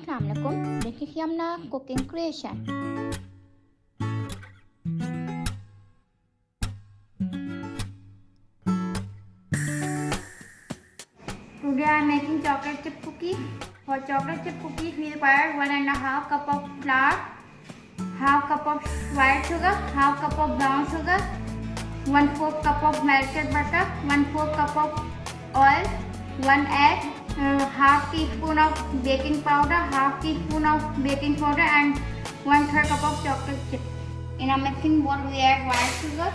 Assalamualaikum. This is Yumna Cooking Creation. Today I am making chocolate chip cookies. For chocolate chip cookies we require 1.5 cup of flour, half cup of white sugar, half cup of brown sugar, 1/4 cup of melted butter, 1/4 cup of oil, 1 egg, half teaspoon of baking powder, half teaspoon of baking soda, and 1/3 cup of chocolate chip. In a mixing bowl we add white sugar,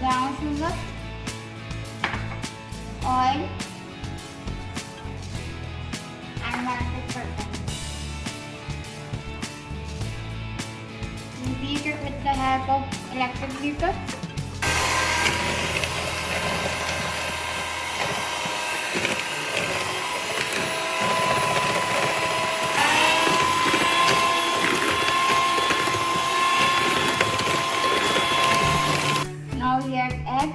brown sugar, oil, and melted butter. We beat it with the help of electric beater. Now we add egg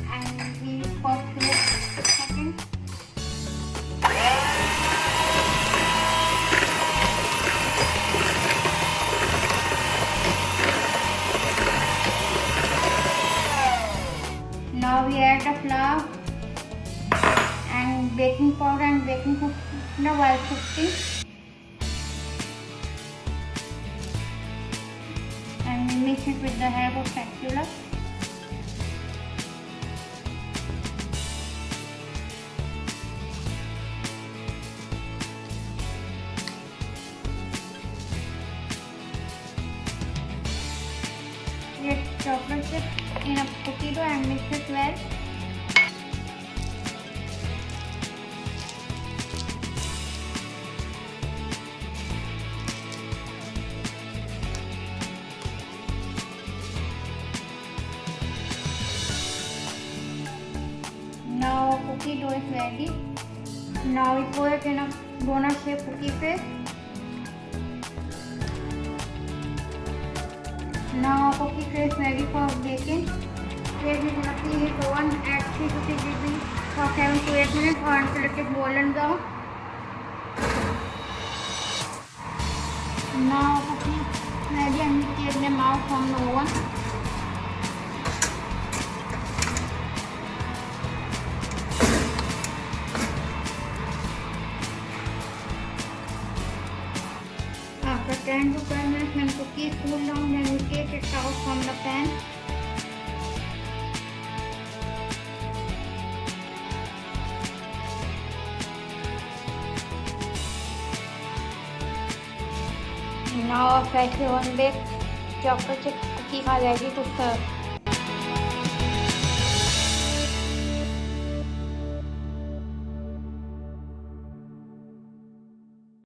and we put it a second. Now we add the flour and baking powder and baking soda while cooking. And we mix it with the help of spatula. Get chocolate chip in a cookie dough and mix it well. Now our cookie dough is ready. Now we pour it in a donut shaped cookie tray. Now our cookie tray is ready for baking. Then we will preheat the oven at 350 degrees for 7 to 8 minutes or until it is golden brown. Now our cookie is ready and we take them out from the oven. After 10 to 12 minutes, when cookies cool down, then we take it out from the pan. Now our freshly oven baked chocolate chip cookies are ready to serve.